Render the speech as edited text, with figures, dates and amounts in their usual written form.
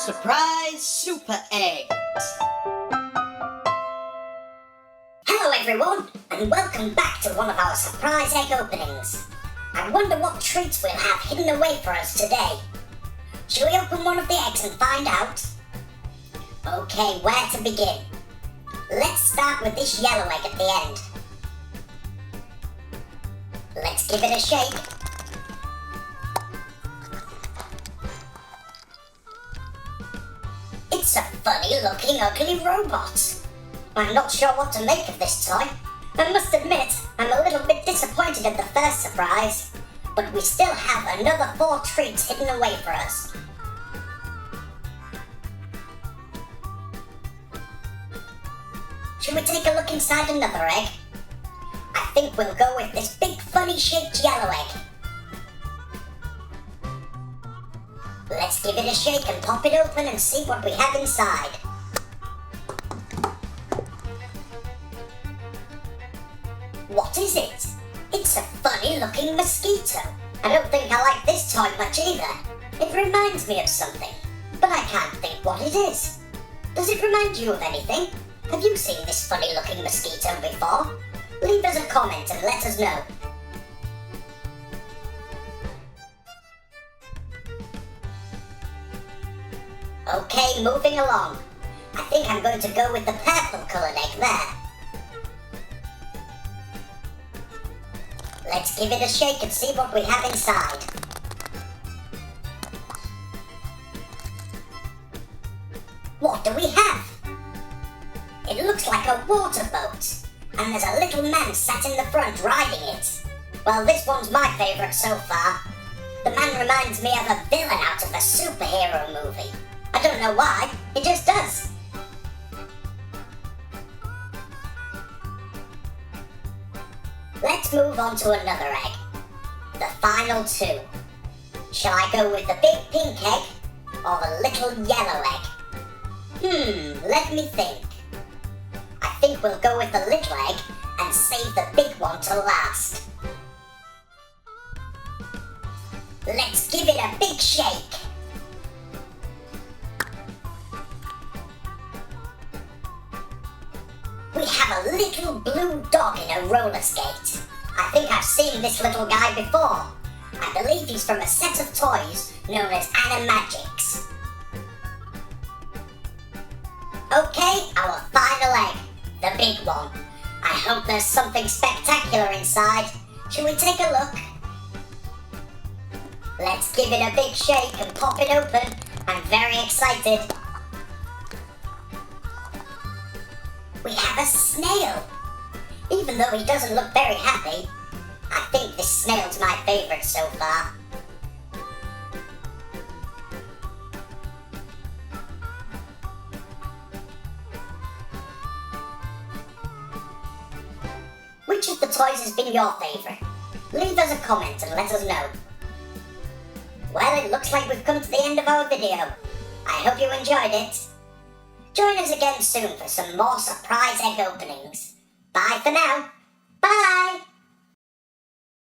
Surprise Super Eggs! Hello everyone, and welcome back to one of our surprise egg openings. I wonder what treats we'll have hidden away for us today. Shall we open one of the eggs and find out? Okay, where to begin? Let's start with this yellow egg at the end. Let's give it a shake. It's a funny looking ugly robot. I'm not sure what to make of this toy. I must admit, I'm a little bit disappointed at the first surprise, but we still have another 4 treats hidden away for us. Should we take a look inside another egg? I think we'll go with this big funny shaped yellow egg. Let's give it a shake and pop it open and see what we have inside. What is it? It's a funny looking mosquito. I don't think I like this toy much either. It reminds me of something, but I can't think what it is. Does it remind you of anything? Have you seen this funny looking mosquito before? Leave us a comment and let us know. Okay, moving along. I think I'm going to go with the purple coloured egg there. Let's give it a shake and see what we have inside. What do we have? It looks like a water boat, and there's a little man sat in the front riding it. Well, this one's my favourite so far. The man reminds me of a villain out of a superhero movie. I don't know why, it just does. Let's move on to another egg. The final 2. Shall I go with the big pink egg or the little yellow egg? Let me think. I think we'll go with the little egg and save the big one to last. Let's give it a big shake. We have a little blue dog in a roller skate. I think I've seen this little guy before. I believe he's from a set of toys known as Animagics. Okay, our final egg, the big one. I hope there's something spectacular inside. Shall we take a look? Let's give it a big shake and pop it open. I'm very excited. We have a snail. Even though he doesn't look very happy, I think this snail's my favourite so far. Which of the toys has been your favourite? Leave us a comment and let us know. Well, it looks like we've come to the end of our video. I hope you enjoyed it. Join us again soon for some more surprise egg openings. Bye for now. Bye!